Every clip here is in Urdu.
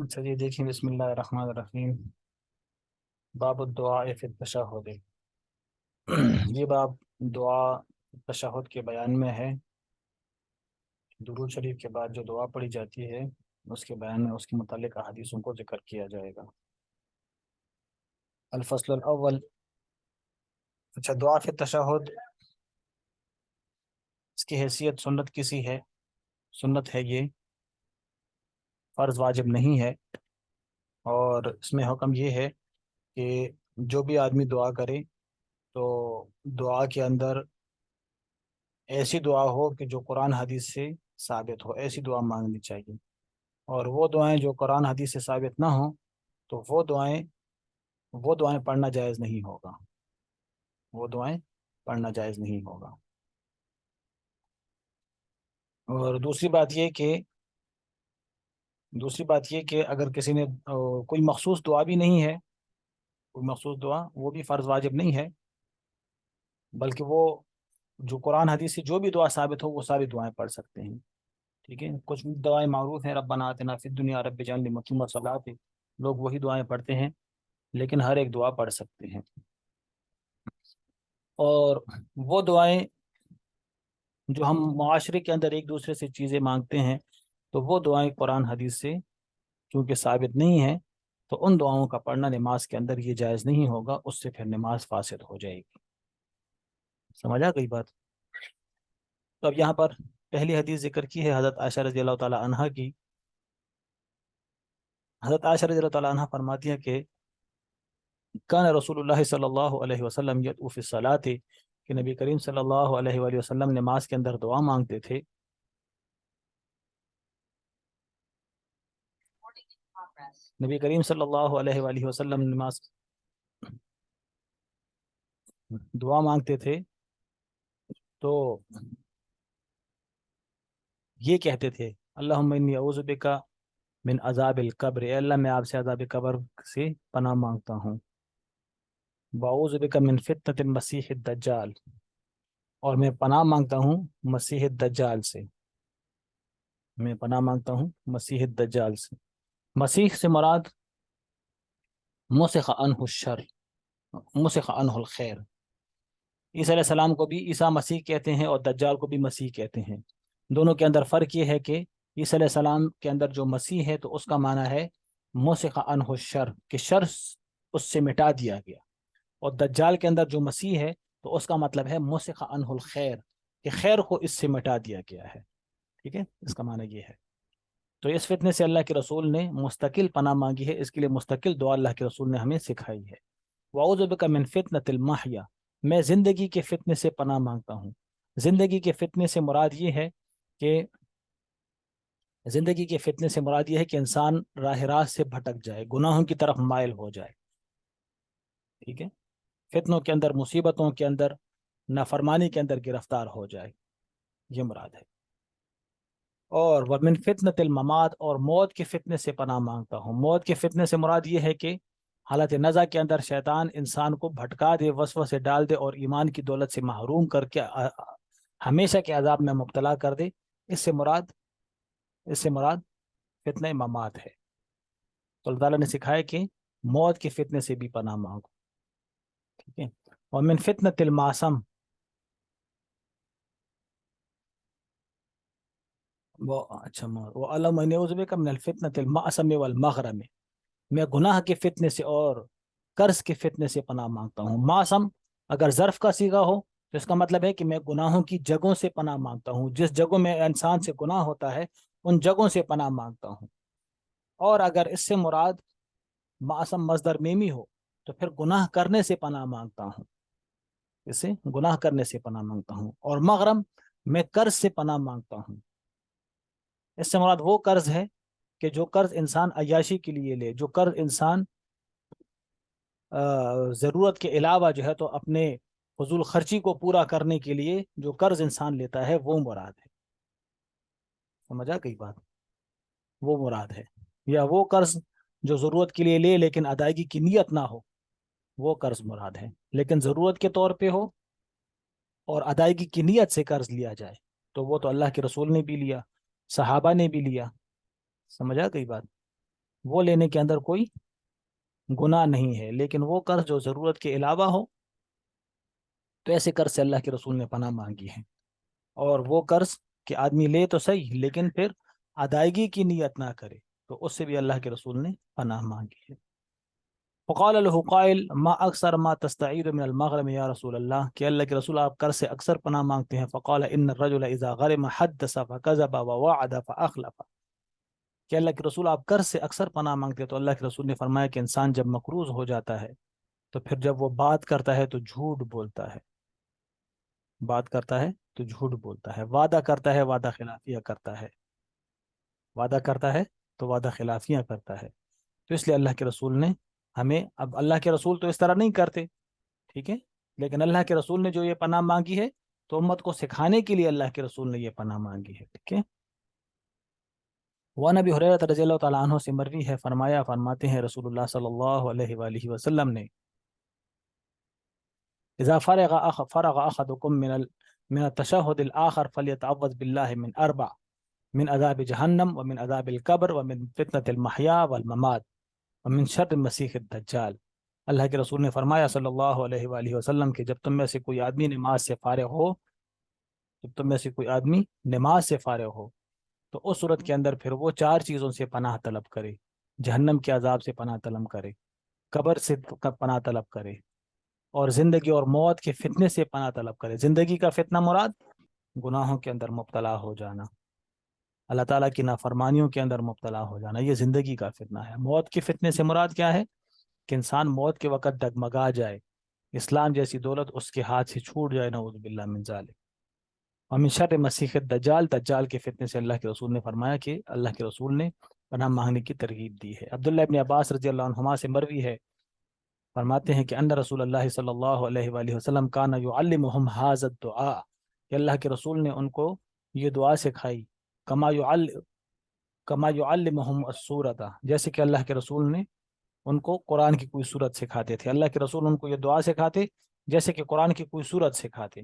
اچھا جی، دیکھیں، بسم اللہ الرحمن الرحیم۔ باب الدعاء فی التشہد۔ یہ باب دعا تشہد کے بیان میں ہے۔ درود شریف کے بعد جو دعا پڑھی جاتی ہے اس کے بیان میں اس کے متعلق احادیثوں کو ذکر کیا جائے گا۔ الفصل الاول۔ اچھا، دعا فی التشہد، اس کی حیثیت سنت کسی ہے؟ سنت ہے، یہ فرض واجب نہیں ہے۔ اور اس میں حکم یہ ہے کہ جو بھی آدمی دعا کرے تو دعا کے اندر ایسی دعا ہو کہ جو قرآن حدیث سے ثابت ہو، ایسی دعا مانگنی چاہیے۔ اور وہ دعائیں جو قرآن حدیث سے ثابت نہ ہوں تو وہ دعائیں پڑھنا جائز نہیں ہوگا، وہ دعائیں پڑھنا جائز نہیں ہوگا۔ اور دوسری بات یہ کہ اگر کسی نے کوئی مخصوص دعا بھی نہیں ہے، کوئی مخصوص دعا وہ بھی فرض واجب نہیں ہے، بلکہ وہ جو قرآن حدیث سے جو بھی دعا ثابت ہو وہ ساری دعائیں پڑھ سکتے ہیں۔ ٹھیک ہے، کچھ دعائیں معروف ہیں، ربنا آتنا فی الدنیا رب اجعلنی مقیم الصلاۃ، لوگ وہی دعائیں پڑھتے ہیں، لیکن ہر ایک دعا پڑھ سکتے ہیں۔ اور وہ دعائیں جو ہم معاشرے کے اندر ایک دوسرے سے چیزیں مانگتے ہیں تو وہ دعائیں قرآن حدیث سے چونکہ ثابت نہیں ہیں تو ان دعاؤں کا پڑھنا نماز کے اندر یہ جائز نہیں ہوگا، اس سے پھر نماز فاسد ہو جائے گی۔ سمجھا گئی بات؟ تو اب یہاں پر پہلی حدیث ذکر کی ہے حضرت عائشہ رضی اللہ تعالی عنہا کی۔ حضرت عائشہ رضی اللہ تعالی عنہا فرماتی ہیں کہ کان رسول اللہ صلی اللہ علیہ وسلم یدعو فی الصلاۃ، کہ نبی کریم صلی اللہ علیہ وآلہ وسلم نماز کے اندر دعا مانگتے تھے۔ نبی کریم صلی اللہ علیہ وآلہ وسلم نماز دعا مانگتے تھے تو یہ کہتے تھے اللہم انی اعوذ بک من عذاب القبر، اے اللہ میں آپ سے عذاب قبر سے پناہ مانگتا ہوں، واعوذ بک من فتنة المسیح الدجال، اور میں پناہ مانگتا ہوں مسیح الدجال سے، میں پناہ مانگتا ہوں مسیح الدجال سے۔ مسیح سے مراد مسخ عنہ الشر، مسخ عنہ الخیر۔ عیسیٰ علیہ السلام کو بھی عیسیٰ مسیح کہتے ہیں اور دجال کو بھی مسیح کہتے ہیں۔ دونوں کے اندر فرق یہ ہے کہ عیسیٰ علیہ السلام کے اندر جو مسیح ہے تو اس کا معنی ہے مسخ عنہ الشر، کہ شر اس سے مٹا دیا گیا، اور دجال کے اندر جو مسیح ہے تو اس کا مطلب ہے مسخ عنہ الخیر، کہ خیر کو اس سے مٹا دیا گیا ہے۔ ٹھیک ہے، اس کا معنی یہ ہے۔ تو اس فتنے سے اللہ کے رسول نے مستقل پناہ مانگی ہے، اس کے لیے مستقل دعا اللہ کے رسول نے ہمیں سکھائی ہے۔ وَأَعُوذُ بِكَ مِن فِتْنَةِ الْمَحْيَا، میں زندگی کے فتنے سے پناہ مانگتا ہوں۔ زندگی کے فتنے سے مراد یہ ہے کہ انسان راہ راست سے بھٹک جائے، گناہوں کی طرف مائل ہو جائے۔ ٹھیک ہے، فتنوں کے اندر، مصیبتوں کے اندر، نافرمانی کے اندر گرفتار ہو جائے، یہ مراد ہے۔ اور وَمِن فِتْنَةِ الْمَمَاتِ، اور موت کے فتنے سے پناہ مانگتا ہوں۔ موت کے فتنے سے مراد یہ ہے کہ حالت نزع کے اندر شیطان انسان کو بھٹکا دے، وسوسے ڈال دے اور ایمان کی دولت سے محروم کر کے ہمیشہ کے عذاب میں مبتلا کر دے۔ اس سے مراد فتنہ ممات ہے۔ تو اللہ تعالیٰ نے سکھایا کہ موت کے فتنے سے بھی پناہ مانگو۔ ٹھیک ہے، وَمِن فِتْنَةِ الْمَعْصَمِ، وَعَلَمَ أَنِّي أَعُوذُ بِكَ مِنَ الْفِتْنَةِ الْمَعْصَمِ وَالْمَغْرَمِ، میں گناہ کے فتنے سے اور قرض کے فتنے سے پناہ مانگتا ہوں۔ معصم اگر ظرف کا صیغہ ہو تو اس کا مطلب ہے کہ میں گناہوں کی جگہوں سے پناہ مانگتا ہوں، جس جگہوں میں انسان سے گناہ ہوتا ہے ان جگہوں سے پناہ مانگتا ہوں۔ اور اگر اس سے مراد معصم مصدر میمی ہو تو پھر گناہ کرنے سے پناہ مانگتا ہوں، اس سے گناہ کرنے سے پناہ مانگتا ہوں۔ اور مغرم میں قرض سے پناہ مانگتا ہوں، اس سے مراد وہ قرض ہے کہ جو قرض انسان عیاشی کے لیے لے، جو قرض انسان ضرورت کے علاوہ جو ہے تو اپنے فضول خرچی کو پورا کرنے کے لیے جو قرض انسان لیتا ہے وہ مراد ہے۔ سمجھا گئی بات؟ وہ مراد ہے، یا وہ قرض جو ضرورت کے لیے لے لیکن ادائیگی کی نیت نہ ہو، وہ قرض مراد ہے۔ لیکن ضرورت کے طور پہ ہو اور ادائیگی کی نیت سے قرض لیا جائے تو وہ تو اللہ کے رسول نے بھی لیا، صحابہ نے بھی لیا۔ سمجھا گئی بات؟ وہ لینے کے اندر کوئی گناہ نہیں ہے، لیکن وہ قرض جو ضرورت کے علاوہ ہو تو ایسے قرض سے اللہ کے رسول نے پناہ مانگی ہے۔ اور وہ قرض کہ آدمی لے تو صحیح لیکن پھر ادائیگی کی نیت نہ کرے، تو اس سے بھی اللہ کے رسول نے پناہ مانگی ہے۔ فقال له قائل ما اکثر ما تستعید من المغرم یا رسول اللہ، کہ اللہ کے رسول آپ قرض سے اکثر پناہ مانگتے ہیں۔ فقال ان الرجل اذا غرم حدث فكذب ووعد فاخلف، کہ اللہ کے رسول آپ قرض سے اکثر پناہ مانگتے ہیں، تو اللہ کے رسول نے فرمایا کہ انسان جب مقروض ہو جاتا ہے تو پھر جب وہ بات کرتا ہے تو جھوٹ بولتا ہے، بات کرتا ہے تو جھوٹ بولتا ہے، وعدہ کرتا ہے وعدہ خلافیہ کرتا ہے، وعدہ کرتا ہے تو وعدہ خلافیاں کرتا ہے۔ تو اس لیے اللہ کے رسول نے ہمیں، اب اللہ کے رسول تو اس طرح نہیں کرتے، ٹھیک ہے، لیکن اللہ کے رسول نے جو یہ پناہ مانگی ہے تو امت کو سکھانے کے لیے اللہ کے رسول نے یہ پناہ مانگی ہے، ٹھیک ہے۔ وعن ابی ہریرہ رضی اللہ تعالیٰ عنہ سے مروی ہے، فرماتے ہیں رسول اللہ صلی اللہ علیہ وآلہ وسلم نے اذا فرغ احدکم من التشہد الاخر فلیتعوذ باللہ من اربع، من عذاب جہنم ومن عذاب القبر ومن فتنة المحیا والممات ومن شر مسیح الدجال۔ اللہ کے رسول نے فرمایا صلی اللہ علیہ وآلہ وسلم کہ جب تم میں سے کوئی آدمی نماز سے فارغ ہو، جب تم میں سے کوئی آدمی نماز سے فارغ ہو تو اس صورت کے اندر پھر وہ چار چیزوں سے پناہ طلب کرے، جہنم کے عذاب سے پناہ طلب کرے، قبر سے پناہ طلب کرے، اور زندگی اور موت کے فتنے سے پناہ طلب کرے۔ زندگی کا فتنہ مراد گناہوں کے اندر مبتلا ہو جانا، اللہ تعالیٰ کی نافرمانیوں کے اندر مبتلا ہو جانا، یہ زندگی کا فتنہ ہے۔ موت کے فتنے سے مراد کیا ہے؟ کہ انسان موت کے وقت ڈگمگا جائے، اسلام جیسی دولت اس کے ہاتھ سے چھوٹ جائے، نعوذ باللہ من ذالک۔ ومن شر مسیح الدجال، دجال کے فتنے سے اللہ کے رسول نے فرمایا کہ اللہ کے رسول نے پناہ مانگنے کی ترغیب دی ہے۔ عبداللہ ابن عباس رضی اللہ عنہما سے مروی ہے، فرماتے ہیں کہ ان رسول اللہ صلی اللہ علیہ وآلہ وسلم کان یعلمہم ھذا الدعاء، کہ اللہ کے رسول نے ان کو یہ دعا سکھائی، کما یعلمہم السورۃ، جیسے کہ اللہ کے رسول نے ان کو قرآن کی کوئی صورت سکھاتے تھے۔ اللہ کے رسول ان کو یہ دعا سکھاتے جیسے کہ قرآن کی کوئی صورت سکھاتے،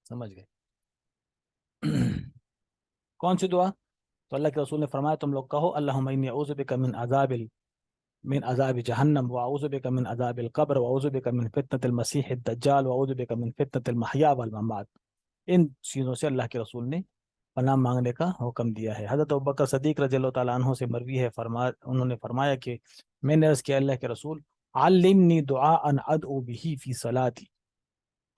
سمجھ گئے؟ کون سی دعا؟ تو اللہ کے رسول نے فرمایا تم لوگ کہو اللہم انی اعوذ بک من عذاب جہنم واعوذ بک من عذاب القبر واعوذ بک من فتنة المسیح الدجال واعوذ بک من فتنة المحیا والممات۔ ان چیزوں سے اللہ کے رسول نے پناہ مانگنے کا حکم دیا ہے۔ حضرت ابوبکر صدیق رضی اللہ تعالیٰ عنہ سے مروی ہے، انہوں نے فرمایا کہ میں نے عرض کیا اللہ کے رسول علمنی دعاء ادعو بہ فی صلاتی۔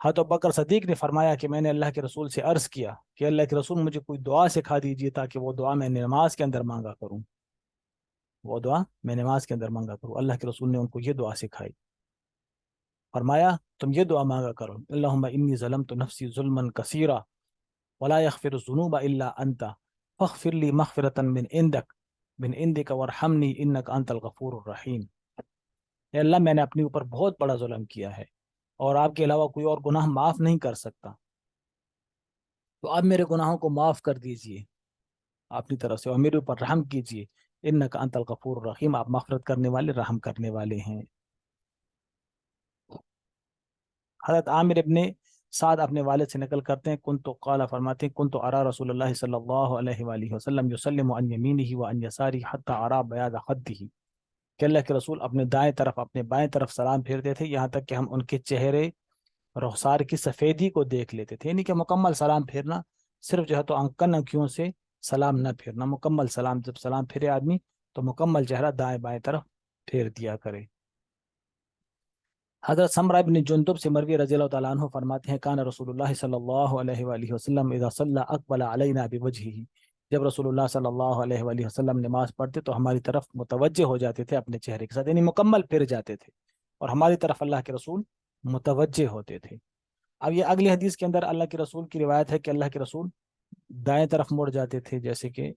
حضرت ابوبکر صدیق نے فرمایا کہ میں نے اللہ کے رسول سے عرض کیا کہ اللہ کے رسول مجھے کوئی دعا سکھا دیجیے تاکہ وہ دعا میں نماز کے اندر مانگا کروں، وہ دعا میں نماز کے اندر مانگا کروں۔ اللہ کے رسول نے ان کو یہ دعا سکھائی، فرمایا تم یہ دعا مانگا کرو اللہم انی ظلمت نفسی ظلما کثیرا ولا یغفر الذنوب الا انت فاغفر لی مغفرۃ من عندک وارحمنی انک انت الغفور الرحیم۔ اے اللہ میں نے اپنے اوپر بہت بڑا ظلم کیا ہے اور آپ کے علاوہ کوئی اور گناہ معاف نہیں کر سکتا، تو آپ میرے گناہوں کو معاف کر دیجئے اپنی طرف سے اور میرے اوپر رحم کیجئے، انک انت الغفور الرحیم، آپ مغفرت کرنے والے رحم کرنے والے ہیں۔ حضرت عامر ابن سعد اپنے والد سے نقل کرتے ہیں کنت قال، فرماتے ہیں کنت ارى رسول اللہ صلی اللہ علیہ وآلہ وسلم یسلم عن یمینہ وعن یسارہ حتی ارى بیاض خدہ، کہ اللہ کے رسول اپنے دائیں طرف اپنے بائیں طرف سلام پھیرتے تھے یہاں تک کہ ہم ان کے چہرے رخسار کی سفیدی کو دیکھ لیتے تھے، یعنی کہ مکمل سلام پھیرنا، صرف جو ہے تو انکیوں سے سلام نہ پھیرنا، مکمل سلام، جب سلام پھرے آدمی تو مکمل چہرہ دائیں بائیں طرف پھیر دیا کرے۔ حضرت سمرہ بن جندب سے مروی رضی اللہ تعالیٰ عنہ فرماتے ہیں کان رسول اللہ صلی اللہ علیہ وآلہ وسلم اذا صلی اقبل علینا بوجہہ، جب رسول اللہ صلی اللہ علیہ وآلہ وسلم نماز پڑھتے تو ہماری طرف متوجہ ہو جاتے تھے اپنے چہرے کے ساتھ، یعنی مکمل پھر جاتے تھے اور ہماری طرف اللہ کے رسول متوجہ ہوتے تھے۔ اب یہ اگلی حدیث کے اندر اللہ کے رسول کی روایت ہے کہ اللہ کے رسول دائیں طرف مڑ جاتے تھے، جیسے کہ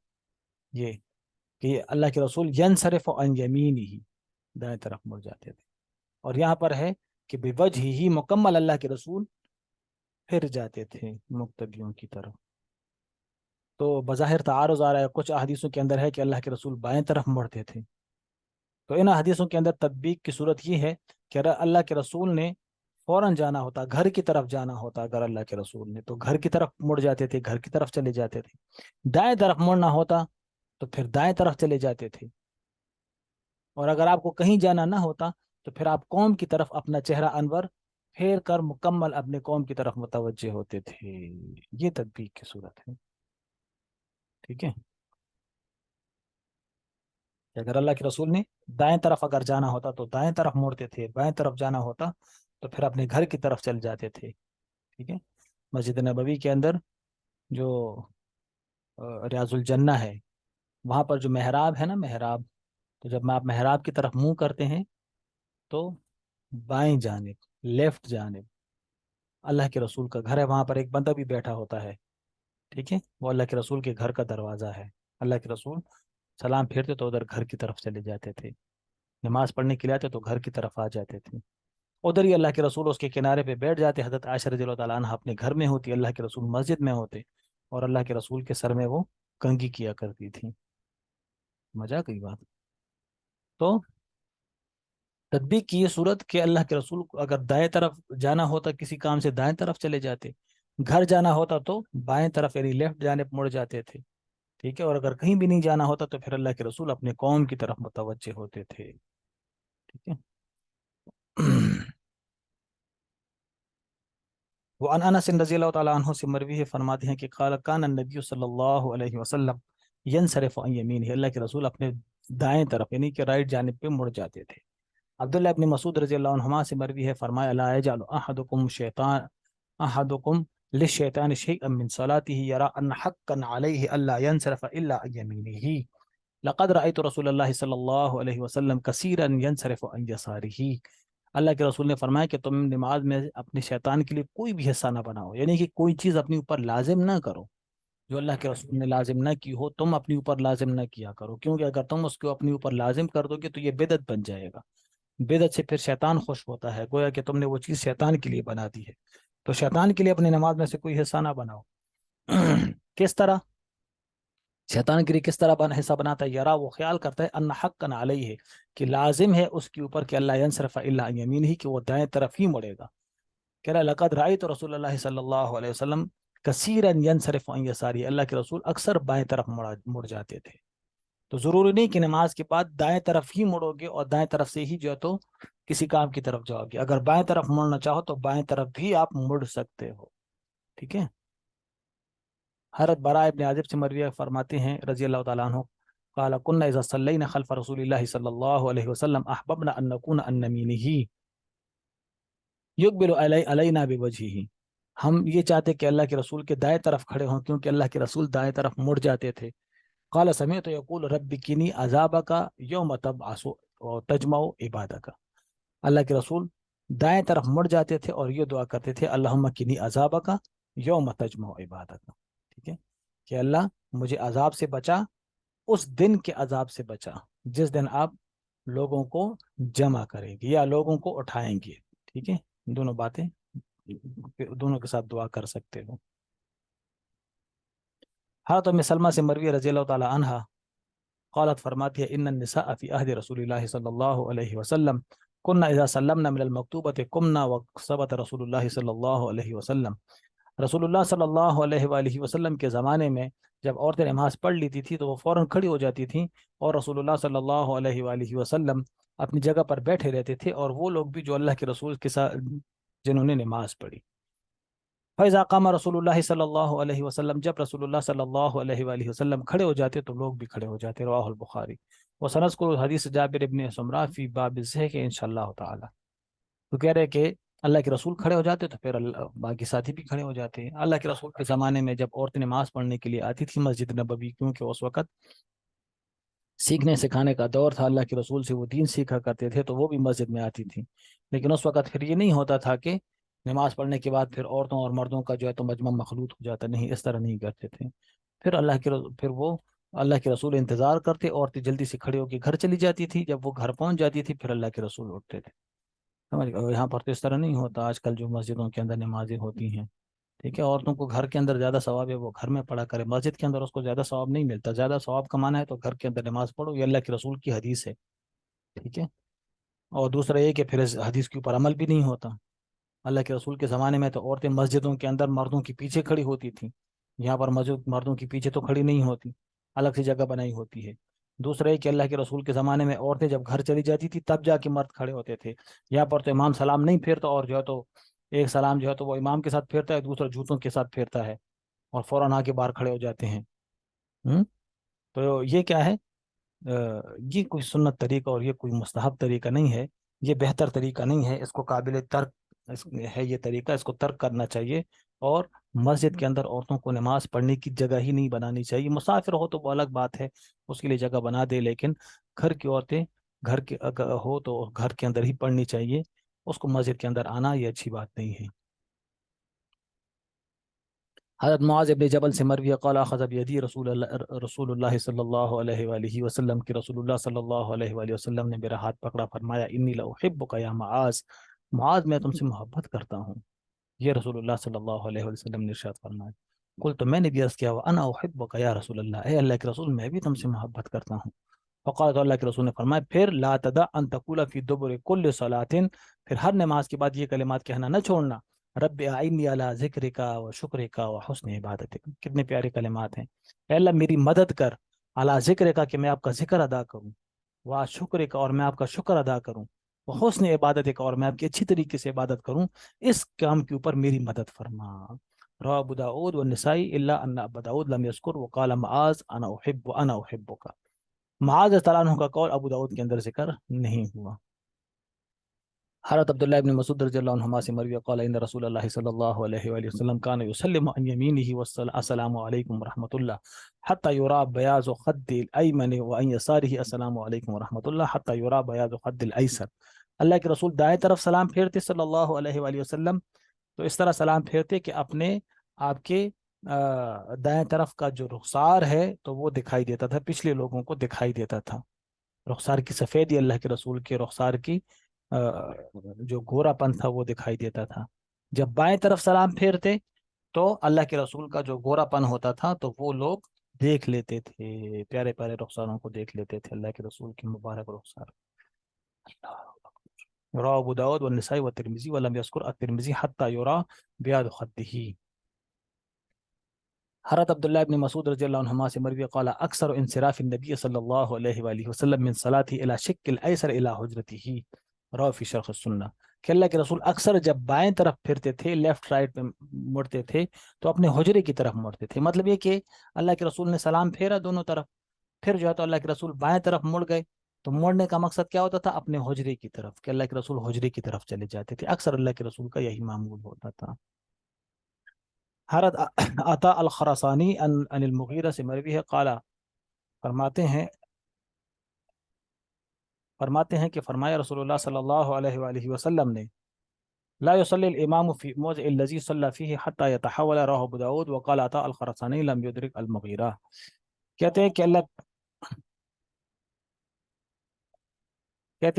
یہ کہ اللہ کے رسول ینصرف عن یمینہ، دائیں طرف مڑ جاتے تھے، اور یہاں پر ہے کہ بوجہ ہی مکمل اللہ کے رسول پھر جاتے تھے مقتدیوں کی طرف۔ تو بظاہر تعارض آ رہا ہے، کچھ احادیثوں کے اندر ہے کہ اللہ کے رسول بائیں طرف مڑتے تھے، تو ان حدیثوں کے اندر تطبیق کی صورت یہ ہے کہ اگر اللہ کے رسول نے فوراً جانا ہوتا، گھر کی طرف جانا ہوتا اگر اللہ کے رسول نے، تو گھر کی طرف مڑ جاتے تھے، گھر کی طرف چلے جاتے تھے۔ دائیں طرف مڑنا ہوتا تو پھر دائیں طرف چلے جاتے تھے، اور اگر آپ کو کہیں جانا نہ ہوتا تو پھر آپ قوم کی طرف اپنا چہرہ انور پھیر کر مکمل اپنے قوم کی طرف متوجہ ہوتے تھے۔ یہ تطبیق کی صورت ہے، ٹھیک ہے؟ کہ اگر اللہ کے رسول نے دائیں طرف اگر جانا ہوتا تو دائیں طرف مڑتے تھے، بائیں طرف جانا ہوتا تو پھر اپنے گھر کی طرف چل جاتے تھے، ٹھیک ہے؟ مسجد نبوی کے اندر جو ریاض الجنہ ہے، وہاں پر جو محراب ہے نا، محراب، تو جب میں آپ محراب کی طرف منہ کرتے ہیں تو بائیں جانب، لیفٹ جانب اللہ کے رسول کا گھر ہے، وہاں پر ایک بندہ بھی بیٹھا ہوتا ہے، ٹھیک ہے؟ وہ اللہ کے رسول کے گھر کا دروازہ ہے۔ اللہ کے رسول سلام پھیرتے تو ادھر گھر کی طرف چلے جاتے تھے، نماز پڑھنے کے لیے آتے تو گھر کی طرف آ جاتے تھے، ادھر ہی اللہ کے رسول اس کے کنارے پہ بیٹھ جاتے، حضرت عائشہ رضی اللہ تعالیٰ عنہ اپنے گھر میں ہوتی، اللہ کے رسول مسجد میں ہوتے، اور اللہ کے رسول کے سر میں وہ کنگھی کیا کرتی تھی۔ مزہ کی بات۔ تو تطبیق کی یہ صورت کہ اللہ کے رسول کو اگر دائیں طرف جانا ہوتا کسی کام سے دائیں طرف چلے جاتے، گھر جانا ہوتا تو بائیں طرف یعنی لیفٹ جانب مڑ جاتے تھے، ٹھیک ہے؟ اور اگر کہیں بھی نہیں جانا ہوتا تو پھر اللہ کے رسول اپنے قوم کی طرف متوجہ ہوتے تھے، ٹھیک ہے؟ وعن انس رضی اللہ تعالیٰ عنہ سے مروی ہے، فرماتے ہیں کہ قال کان النبی صلی اللہ علیہ وسلم ینصرف عن یمینہ، اللہ کے رسول اپنے دائیں طرف یعنی کہ رائٹ جانب پہ مڑ جاتے تھے۔ عبداللہ ابن مسعود رضی اللہ عنہما سے مروی ہے، فرمایا لا یجعل احدکم للشیطان شیئا من صلاته یرى ان حقا علیہ الا ینصرف الا عن یمینہ لقد رأیت رسول اللہ صلی اللہ علیہ وسلم کثیرا ینصرف عن یسارہ۔ اللہ کے رسول نے فرمایا کہ تم نماز میں اپنے شیطان کے لیے کوئی بھی حصہ نہ بناؤ، یعنی کہ کوئی چیز اپنے اوپر لازم نہ کرو جو اللہ کے رسول نے لازم نہ کی ہو، تم اپنے اوپر لازم نہ کیا کرو، کیونکہ اگر تم اس کو اپنے اوپر لازم کر دو گے تو یہ بدعت بن جائے گا، بدعت سے پھر شیطان خوش ہوتا ہے، گویا کہ تم نے وہ چیز شیطان کے لیے بنا دی ہے، تو شیطان کے لیے اپنی نماز میں سے کوئی حصہ نہ بناؤ۔ کس طرح شیطان کے لیے کس طرح حصہ بناتا ہے؟ یرا، وہ خیال کرتا ہے ان حقا علیہ ہے کہ لازم ہے اس کے اوپر کہ اللہ ینصرف الا عن یمینہ، کہ وہ دائیں طرف ہی مڑے گا۔ کہہ رہا لقد رأیت رسول اللہ صلی اللہ علیہ وسلم کثیرا ینصرف عن یسارہ، اللہ کے رسول اکثر بائیں طرف مڑ جاتے تھے۔ تو ضروری نہیں کہ نماز کے بعد دائیں طرف ہی مڑو گے اور دائیں طرف سے ہی جو ہے تو کسی کام کی طرف جاؤ گے، اگر بائیں طرف مڑنا چاہو تو بائیں طرف بھی آپ مڑ سکتے ہو، ٹھیک ہے؟ حضرت براء ابن عازب سے مروی فرماتے ہیں رضی اللہ تعالیٰ عنہ قال كنا اذا صلينا خلف رسول الله صلی اللہ علیہ وسلم احببنا ان نكون عن يمينه يقبل علينا بوجهه، ہم یہ چاہتے کہ اللہ کے رسول کے دائیں طرف کھڑے ہوں کیونکہ اللہ کے رسول دائیں طرف مڑ جاتے تھے۔ قال سمعت يقول رب كني عذابك يوم تبعث وتجمع عبادك، اللہ کے رسول دائیں طرف مڑ جاتے تھے اور یہ دعا کرتے تھے اللہم کنی عذابک یوم تجمع عبادک، ٹھیک ہے؟ کہ اللہ مجھے عذاب سے بچا، اس دن کے عذاب سے بچا جس دن آپ لوگوں کو جمع کریں گے یا لوگوں کو اٹھائیں گے، ٹھیک ہے؟ دونوں باتیں دونوں کے ساتھ دعا کر سکتے ہو۔ حضرت ام سلمہ سے مروی رضی اللہ تعالی عنہ قالت فرماتی ہے ان النساء فی عہد رسول اللہ صلی اللہ علیہ وسلم كنا اذا سلمنا من المکتوبۃ قمنا وثبت رسول اللہ صلی اللہ علیہ وسلم، رسول اللہ صلی اللہ علیہ وآلہ وسلم کے زمانے میں جب عورتیں نماز پڑھ لیتی تھی تو وہ فوراً کھڑی ہو جاتی تھیں، اور رسول اللہ صلی اللہ علیہ وآلہ وسلم اپنی جگہ پر بیٹھے رہتے تھے، اور وہ لوگ بھی جو اللہ کے رسول کے ساتھ جنہوں نے نماز پڑھی۔ فَإِذَا قَامَ رسول اللہ صلی اللہ علیہ وسلم، جب رسول اللہ صلی اللہ علیہ وآلہ وسلم کھڑے ہو جاتے تو لوگ بھی کھڑے ہو جاتے، رواہ البخاری۔ وسنذکر حدیث جابر ابن سمرہ فی باب الضحک انشاءاللہ تعالی۔ تو کہہ رہے کہ اللہ کے رسول کھڑے ہو جاتے تو پھر باقی ساتھی بھی کھڑے ہو جاتے ہیں۔ اللہ کے رسول کے زمانے میں جب عورتیں نماز پڑھنے کے لیے آتی تھی مسجد نبوی، کیونکہ اس وقت سیکھنے سکھانے کا دور تھا، اللہ کے رسول سے وہ دین سیکھا کرتے تھے تو وہ بھی مسجد میں آتی تھی، لیکن اس وقت پھر یہ نہیں ہوتا تھا کہ نماز پڑھنے کے بعد پھر عورتوں اور مردوں کا جو ہے تو مجمع مخلوط ہو جاتا، نہیں، اس طرح نہیں کرتے تھے۔ پھر پھر وہ اللہ کے رسول انتظار کرتے، عورتیں جلدی سے کھڑے ہو کے گھر چلی جاتی تھی، جب وہ گھر پہنچ جاتی تھی پھر اللہ کے رسول اٹھتے تھے، سمجھ گئے؟ یہاں پر تو اس طرح نہیں ہوتا، آج کل جو مسجدوں کے اندر نمازیں ہوتی ہیں، ٹھیک ہے، عورتوں کو گھر کے اندر زیادہ ثواب ہے، وہ گھر میں پڑھا کرے، مسجد کے اندر اس کو زیادہ ثواب نہیں ملتا، زیادہ ثواب کمانا ہے تو گھر کے اندر نماز پڑھو، یہ اللہ کے رسول کی حدیث ہے، ٹھیک ہے؟ اور دوسرا یہ کہ پھر اس حدیث کے اوپر عمل بھی نہیں ہوتا۔ اللہ کے رسول کے زمانے میں تو عورتیں مسجدوں کے اندر مردوں کے پیچھے کھڑی ہوتی تھیں، یہاں پر مسجد مردوں کے پیچھے تو کھڑی نہیں ہوتی، الگ سی جگہ بنائی ہوتی ہے. دوسرا یہ کہ اللہ کے رسول کے زمانے میں عورتیں جب گھر چلی جاتی تھی تب جا کے مرد کھڑے ہوتے تھے. یہاں پر تو امام سلام نہیں پھیرتا، اور جو ہے تو ایک سلام جو ہے تو وہ امام کے ساتھ پھیرتا ہے، دوسرا جوتوں کے ساتھ پھیرتا ہے، اور فوراً آ کے باہر کھڑے ہو جاتے ہیں. ہم؟ تو یہ کیا ہے؟ یہ کوئی سنت طریقہ اور یہ کوئی مستحب طریقہ نہیں ہے، یہ بہتر طریقہ نہیں ہے، اس کو قابل ترک ہے یہ طریقہ، اس کو ترک کرنا چاہیے. اور مسجد کے اندر عورتوں کو نماز پڑھنے کی جگہ ہی نہیں بنانی چاہیے. مسافر ہو تو وہ الگ بات ہے، اس کے لیے جگہ بنا دے، لیکن گھر کی عورتیں گھر کے اگر ہو تو گھر کے اندر ہی پڑھنی چاہیے. اس کو مسجد کے اندر آنا یہ اچھی بات نہیں ہے. حضرت معاذ ابن جبل سے مروی قال اخذ بیدی رسول اللہ صلی اللہ علیہ وآلہ وسلم کہ رسول اللہ صلی اللہ علیہ وآلہ وسلم نے میرا ہاتھ پکڑا، فرمایا انی لاحبک یا معاذ، معاذ میں تم سے محبت کرتا ہوں. یہ رسول اللہ صلی اللہ علیہ وسلم نے ارشاد فرمایا. قل تو میں نے بھی عرض کیا وانا احبک یا رسول اللہ، اے اللہ کے رسول میں بھی تم سے محبت کرتا ہوں. فقال، تو اللہ کے رسول نے فرمایا پھر لا تدع ان تقول فی دبر کل صلاۃ، پھر ہر نماز کے بعد یہ کلمات کہنا نہ چھوڑنا، رب اعنی علی ذکرک و شکرک و حسن عبادتک. کتنے پیارے کلمات ہیں. اے اللہ میری مدد کر، علی ذکرک کہ میں آپ کا ذکر ادا کروں، و شکرک اور میں آپ کا شکر ادا کروں، و حسن عبادتک اور میں آپ کی اچھی طریقے سے عبادت کروں، اس کام کے اوپر میری مدد فرما. رواه ابو داود والنسائی الا ان ابو داود لم يذكر وقال معاذ انا احبک. معاذ تعالیٰ عنہ کا قول ابو داود کے اندر ذکر نہیں ہوا. حضرت عبداللہ ابن مسعود رضی اللہ عنہما سے مروی قال ان رسول اللہ صلی اللہ علیہ وآلہ وسلم کان یسلم عن یمینہ السلام علیکم ورحمۃ اللہ حتی یرا بیاض خد الایمن وعن یسارہ السلام علیکم ورحمۃ اللہ حتی یرا بیاض خد الایسر. اللہ کے رسول دائیں طرف سلام پھیرتے صلی اللہ علیہ وآلہ وسلم، تو اس طرح سلام پھیرتے کہ اپنے آپ کے دائیں طرف کا جو رخسار ہے تو وہ دکھائی دیتا تھا، پچھلے لوگوں کو دکھائی دیتا تھا. رخسار کی سفیدی اللہ کے رسول کے رخسار کی جو گورا پن تھا وہ دکھائی دیتا تھا. جب بائیں طرف سلام پھیرتے تو اللہ کے رسول کا جو گورا پن ہوتا تھا تو وہ لوگ دیکھ لیتے تھے، پیارے پیارے رخساروں کو دیکھ لیتے تھے اللہ کے رسول کی مبارک رخسار. رواه ابو داود والنسائی والترمذی ولم يذكر الترمذی حتى يرى بیاض خده. حضرت عبداللہ ابن مسعود رضی اللہ عنہما سے مروی قال اکثر انصراف النبی صلی اللہ علیہ وآلہ وسلم من صلاته الى شق الايسر الى حجرته، رواه فی شرح السنہ. کہ اللہ کے رسول اکثر جب بائیں طرف پھرتے تھے، لیفٹ رائٹ پہ مڑتے تھے تو اپنے حجرے کی طرف مڑتے تھے. مطلب یہ کہ اللہ کے رسول نے سلام پھیرا دونوں طرف، پھر جو ہے تو اللہ کے رسول بائیں طرف مڑ گئے، تو موڑنے کا مقصد کیا ہوتا تھا؟ اپنے حجرے کی طرف، کہ اللہ کے رسول حجرے کی طرف چلے جاتے تھے. اکثر اللہ کے رسول کا یہی معمول ہوتا تھا. حضرت عطا الخراسانی عن المغیرہ سے مروی ہے قال فرماتے ہیں کہ فرمایا رسول اللہ صلی اللہ علیہ وآلہ وسلم نے لا يصلي الامام في موضع الذي صلى فيه حتى يتحول، رواه ابو داود وقال عطاء الخراسانی لم يدرك المغیرہ. کہتے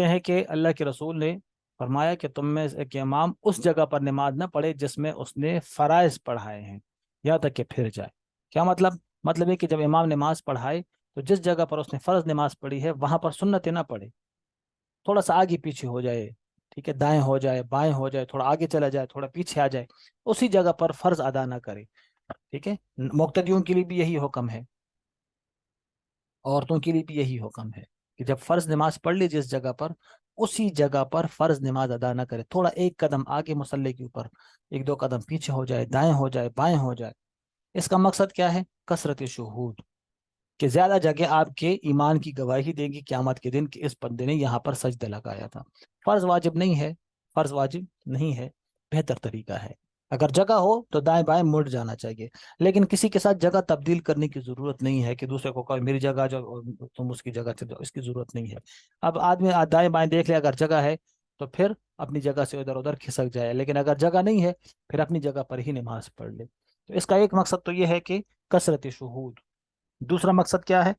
ہیں کہ اللہ کے رسول نے فرمایا کہ تم میں ایک امام اس جگہ پر نماز نہ پڑھے جس میں اس نے فرائض پڑھائے ہیں، یہاں تک کہ پھر جائے. کیا مطلب؟ مطلب ہے کہ جب امام نماز پڑھائے تو جس جگہ پر اس نے فرض نماز پڑھی ہے وہاں پر سنتیں نہ پڑھے، تھوڑا سا آگے پیچھے ہو جائے، ٹھیک ہے، دائیں ہو جائے، بائیں ہو جائے، تھوڑا آگے چلا جائے، تھوڑا پیچھے آ جائے، اسی جگہ پر فرض ادا نہ کرے. ٹھیک ہے، مقتدیوں کے لیے بھی یہی حکم ہے، عورتوں کے لیے بھی یہی حکم ہے کہ جب فرض نماز پڑھ لی جس جگہ پر، اسی جگہ پر فرض نماز ادا نہ کرے، تھوڑا ایک قدم آگے مصلی کے اوپر، ایک دو قدم پیچھے ہو جائے، دائیں ہو جائے، بائیں ہو جائے. اس کا مقصد کیا ہے؟ کثرت شہود، کہ زیادہ جگہ آپ کے ایمان کی گواہی دیں گی قیامت کے دن کہ اس بندے نے یہاں پر سجدہ لگایا تھا. فرض واجب نہیں ہے، فرض واجب نہیں ہے، بہتر طریقہ ہے. اگر جگہ ہو تو دائیں بائیں مڑ جانا چاہیے، لیکن کسی کے ساتھ جگہ تبدیل کرنے کی ضرورت نہیں ہے کہ دوسرے کو کہو میری جگہ جو تم اس کی جگہ چل جاؤ، اس کی ضرورت نہیں ہے. اب آدمی دائیں بائیں دیکھ لے، اگر جگہ ہے تو پھر اپنی جگہ سے ادھر ادھر کھسک جائے، لیکن اگر جگہ نہیں ہے پھر اپنی جگہ پر ہی نماز پڑھ لے. تو اس کا ایک مقصد تو یہ ہے کہ کثرت شہود. دوسرا مقصد کیا ہے؟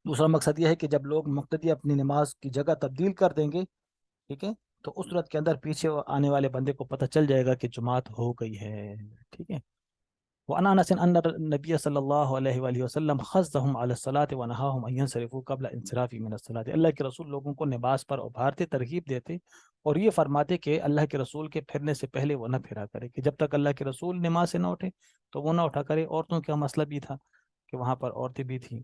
دوسرا مقصد یہ ہے کہ جب لوگ مقتدی اپنی نماز کی جگہ تبدیل کر دیں گے، ٹھیک ہے، تو اس صورت کے اندر پیچھے آنے والے بندے کو پتہ چل جائے گا کہ جماعت ہو گئی ہے. ٹھیک ہے. وعن انس ان النبي صلی اللہ علیہ وآلہ وسلم خصهم على الصلاة ونهاهم ان ينصرفوا قبل انصراف من الصلاة. اللہ کے رسول لوگوں کو نماز پر ابھارتے، ترغیب دیتے اور یہ فرماتے کہ اللہ کے رسول کے پھرنے سے پہلے وہ نہ پھرا کرے، کہ جب تک اللہ کے رسول نماز سے نہ اٹھے تو وہ نہ اٹھا کرے. عورتوں کا مسئلہ بھی تھا کہ وہاں پر عورتیں بھی تھیں،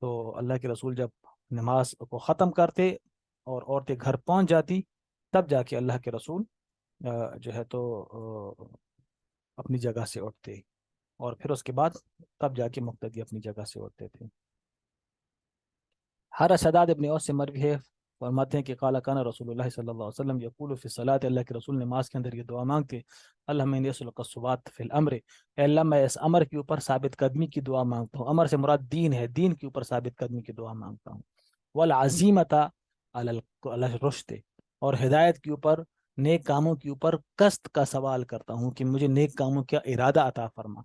تو اللہ کے رسول جب نماز کو ختم کرتے اور عورتیں گھر پہنچ جاتی، تب جا کے اللہ کے رسول جو ہے تو اپنی جگہ سے اٹھتے، اور پھر اس کے بعد تب جا کے مقتدی اپنی جگہ سے اٹھتے تھے۔ ہر شداد ابن اوس سے مروی ہے، فرماتے ہیں کہ قال کان رسول اللہ صلی اللہ علیہ وسلم یقول فی الصلاۃ، اللہ کے رسول نماز کے اندر یہ دعا مانگتے، اللہم انی اسألک الثبات فی الامر، اے اللہ میں اس امر کے اوپر ثابت قدمی کی دعا مانگتا ہوں، امر سے مراد دین ہے، دین کے اوپر ثابت قدمی کی دعا مانگتا ہوں، والعزیمۃ علی الرشد، اور ہدایت کے اوپر، نیک کاموں کے اوپر قصد کا سوال کرتا ہوں کہ مجھے نیک کاموں کا ارادہ عطا فرما،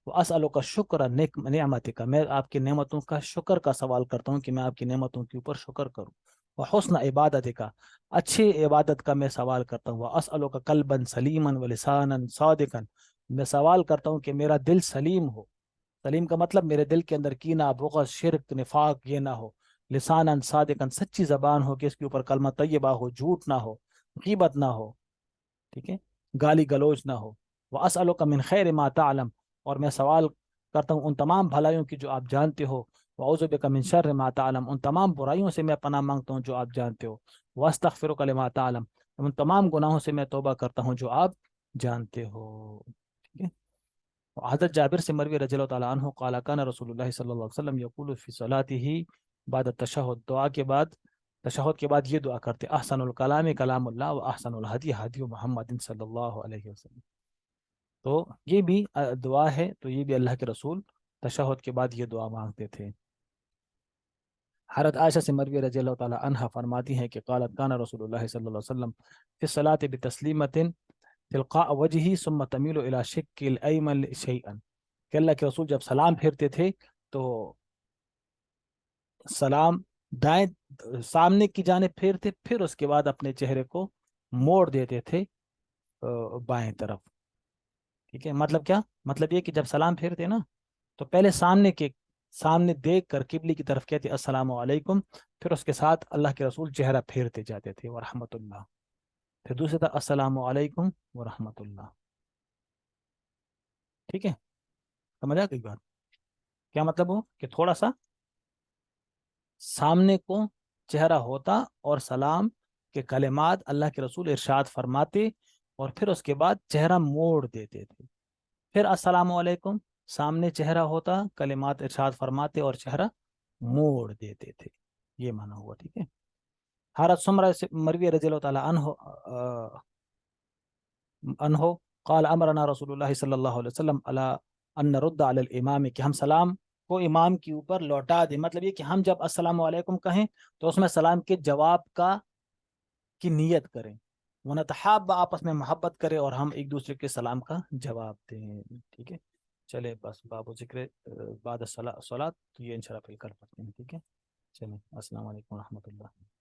وہ اسألو کا شکر نعمت کا، میں آپ کی نعمتوں کا شکر کا سوال کرتا ہوں کہ میں آپ کی نعمتوں کے اوپر شکر کروں، وہ حسن عبادت کا، اچھی عبادت کا میں سوال کرتا ہوں، وہ اسألو کا قلبا سلیما و لسانا صادقا، میں سوال کرتا ہوں کہ میرا دل سلیم ہو، سلیم کا مطلب میرے دل کے اندر کینہ، بغض، شرک، نفاق یہ نہ ہو، لسانا صادقا، سچی زبان ہو کہ اس کے اوپر کلمہ طیبہ ہو، جھوٹ نہ ہو، غیبت نہ ہو، ٹھیک ہے، گالی گلوچ نہ ہو، وہ اسألک من خیر ما تعلم، اور میں سوال کرتا ہوں ان تمام بھلائیوں کی جو آپ جانتے ہو، واعوذ بک من شر ما تعلم، ان تمام برائیوں سے میں پناہ مانگتا ہوں جو آپ جانتے ہو، واستغفرک لما تعلم، ان تمام گناہوں سے میں توبہ کرتا ہوں جو آپ جانتے ہو، ٹھیک ہے۔ حضرت جابر سے مروی رضی اللہ تعالیٰ عنہ قال کان رسول اللہ صلی اللہ علیہ وسلم یقول فی صلاته بعد التشہد، دعا کے بعد، تشہد کے بعد یہ دعا کرتے، احسن الکلام کلام اللہ و احسن الحدی حدی محمد صلی اللہ علیہ وسلم، تو یہ بھی دعا ہے، تو یہ بھی اللہ کے رسول تشہد کے بعد یہ دعا مانگتے تھے۔ حضرت عائشہ سے مروی رضی اللہ تعالیٰ عنہ فرماتی ہیں کہ قالت کان رسول اللہ صلی اللہ علیہ وسلم فی الصلاۃ بتسلیمۃ تلقاء وجهه ثم تمیل الى شق الایمن شیئا، کہ اللہ کے رسول جب سلام پھیرتے تھے تو سلام دائیں سامنے کی جانب پھیرتے، پھر اس کے بعد اپنے چہرے کو موڑ دیتے تھے بائیں طرف، ٹھیک ہے، مطلب کیا، مطلب یہ کہ جب سلام پھیرتے نا تو پہلے سامنے دیکھ کر قبلی کی طرف کہتے السلام علیکم، پھر اس کے ساتھ اللہ کے رسول چہرہ پھیرتے جاتے تھے ورحمۃ اللہ، پھر دوسری طرف السلام علیکم ورحمۃ اللہ، ٹھیک ہے، سمجھ آ گئی بات، کیا مطلب ہو کہ تھوڑا سا سامنے کو چہرہ ہوتا اور سلام کے کلمات اللہ کے رسول ارشاد فرماتے، اور پھر اس کے بعد چہرہ موڑ دیتے تھے، پھر السلام علیکم، سامنے چہرہ ہوتا، کلمات ارشاد فرماتے اور چہرہ موڑ دیتے تھے، یہ مانا ہوا، ٹھیک ہے۔ حضرت سمرہ مروی رضی اللہ تعالیٰ عنہ قال امرنا رسول اللہ صلی اللہ علیہ وسلم علی ان نرد علی الامام، کہ ہم سلام کو امام کے اوپر لوٹا دیں، مطلب یہ کہ ہم جب السلام علیکم کہیں تو اس میں سلام کے جواب کی نیت کریں، ونتحاب، آپس میں محبت کریں، اور ہم ایک دوسرے کے سلام کا جواب دیں، ٹھیک ہے۔ چلے بس باب و ذکر بعد الصلاۃ، تو یہ انشاءاللہ پھر کل پڑھتے ہیں، ٹھیک ہے، چلیں، السلام علیکم ورحمۃ اللہ۔